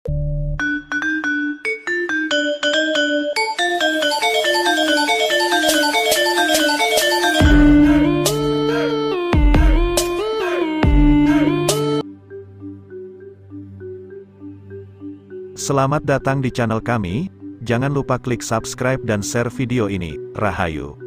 Selamat datang di channel kami, jangan lupa klik subscribe dan share video ini, Rahayu.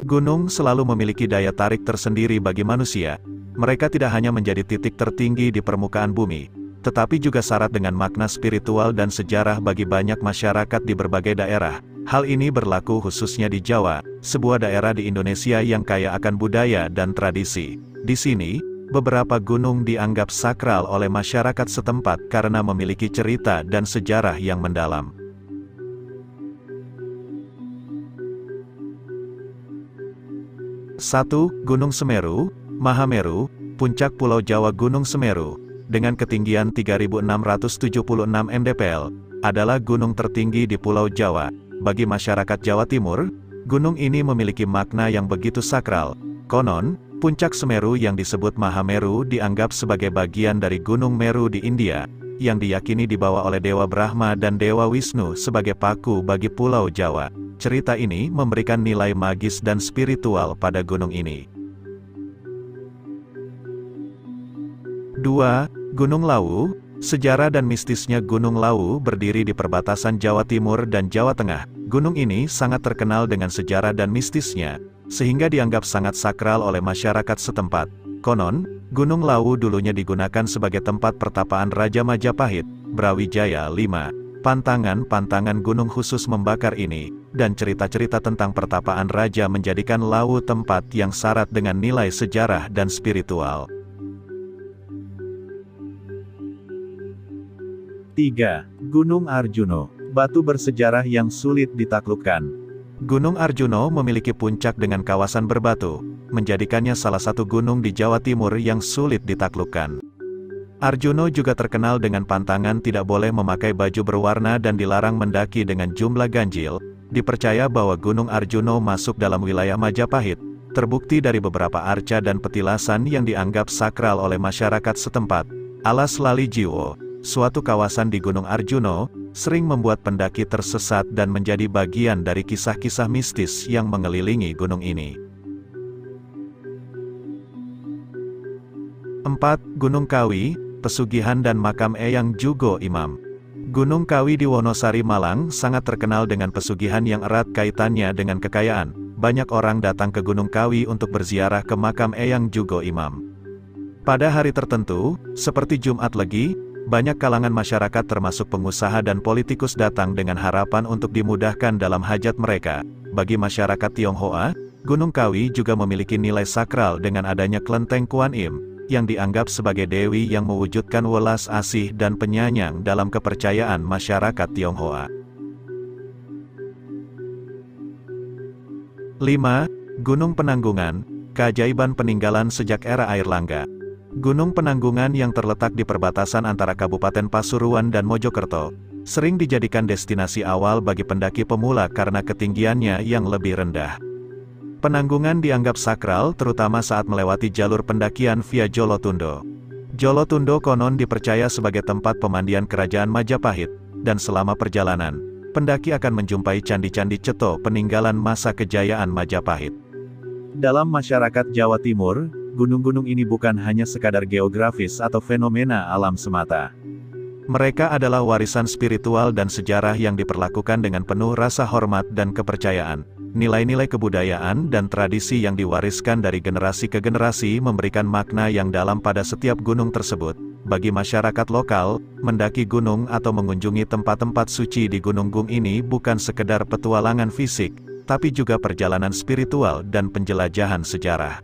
Gunung selalu memiliki daya tarik tersendiri bagi manusia. Mereka tidak hanya menjadi titik tertinggi di permukaan bumi, tetapi juga syarat dengan makna spiritual dan sejarah bagi banyak masyarakat di berbagai daerah. Hal ini berlaku khususnya di Jawa, sebuah daerah di Indonesia yang kaya akan budaya dan tradisi. Di sini, beberapa gunung dianggap sakral oleh masyarakat setempat karena memiliki cerita dan sejarah yang mendalam. Satu, Gunung Semeru, Mahameru, puncak Pulau Jawa. Gunung Semeru, dengan ketinggian 3.676 mdpl, adalah gunung tertinggi di Pulau Jawa. Bagi masyarakat Jawa Timur, gunung ini memiliki makna yang begitu sakral. Konon, puncak Semeru yang disebut Mahameru dianggap sebagai bagian dari Gunung Meru di India, yang diyakini dibawa oleh Dewa Brahma dan Dewa Wisnu sebagai paku bagi Pulau Jawa. Cerita ini memberikan nilai magis dan spiritual pada gunung ini. 2. Gunung Lawu. Sejarah dan mistisnya Gunung Lawu berdiri di perbatasan Jawa Timur dan Jawa Tengah. Gunung ini sangat terkenal dengan sejarah dan mistisnya, sehingga dianggap sangat sakral oleh masyarakat setempat. Konon, Gunung Lawu dulunya digunakan sebagai tempat pertapaan Raja Majapahit, Brawijaya V. Pantangan gunung khusus membakar ini, dan cerita-cerita tentang pertapaan raja menjadikan Lawu tempat yang syarat dengan nilai sejarah dan spiritual. 3. Gunung Arjuno, batu bersejarah yang sulit ditaklukkan. Gunung Arjuno memiliki puncak dengan kawasan berbatu, menjadikannya salah satu gunung di Jawa Timur yang sulit ditaklukkan. Arjuno juga terkenal dengan pantangan tidak boleh memakai baju berwarna dan dilarang mendaki dengan jumlah ganjil. Dipercaya bahwa Gunung Arjuno masuk dalam wilayah Majapahit, terbukti dari beberapa arca dan petilasan yang dianggap sakral oleh masyarakat setempat. Alas Lali Jiwo, suatu kawasan di Gunung Arjuno, sering membuat pendaki tersesat dan menjadi bagian dari kisah-kisah mistis yang mengelilingi gunung ini. 4. Gunung Kawi, pesugihan dan makam Eyang Jugo Imam. Gunung Kawi di Wonosari, Malang sangat terkenal dengan pesugihan yang erat kaitannya dengan kekayaan. Banyak orang datang ke Gunung Kawi untuk berziarah ke makam Eyang Jugo Imam. Pada hari tertentu, seperti Jumat Legi, banyak kalangan masyarakat termasuk pengusaha dan politikus datang dengan harapan untuk dimudahkan dalam hajat mereka. Bagi masyarakat Tionghoa, Gunung Kawi juga memiliki nilai sakral dengan adanya kelenteng Kuan Im, yang dianggap sebagai dewi yang mewujudkan welas asih dan penyayang dalam kepercayaan masyarakat Tionghoa. 5. Gunung Penanggungan, keajaiban peninggalan sejak era Airlangga. Gunung Penanggungan yang terletak di perbatasan antara Kabupaten Pasuruan dan Mojokerto, sering dijadikan destinasi awal bagi pendaki pemula karena ketinggiannya yang lebih rendah. Penanggungan dianggap sakral terutama saat melewati jalur pendakian via Jolotundo. Jolotundo konon dipercaya sebagai tempat pemandian kerajaan Majapahit, dan selama perjalanan, pendaki akan menjumpai candi-candi Ceto peninggalan masa kejayaan Majapahit. Dalam masyarakat Jawa Timur, gunung-gunung ini bukan hanya sekadar geografis atau fenomena alam semata. Mereka adalah warisan spiritual dan sejarah yang diperlakukan dengan penuh rasa hormat dan kepercayaan. Nilai-nilai kebudayaan dan tradisi yang diwariskan dari generasi ke generasi memberikan makna yang dalam pada setiap gunung tersebut. Bagi masyarakat lokal, mendaki gunung atau mengunjungi tempat-tempat suci di gunung-gunung ini bukan sekedar petualangan fisik, tapi juga perjalanan spiritual dan penjelajahan sejarah.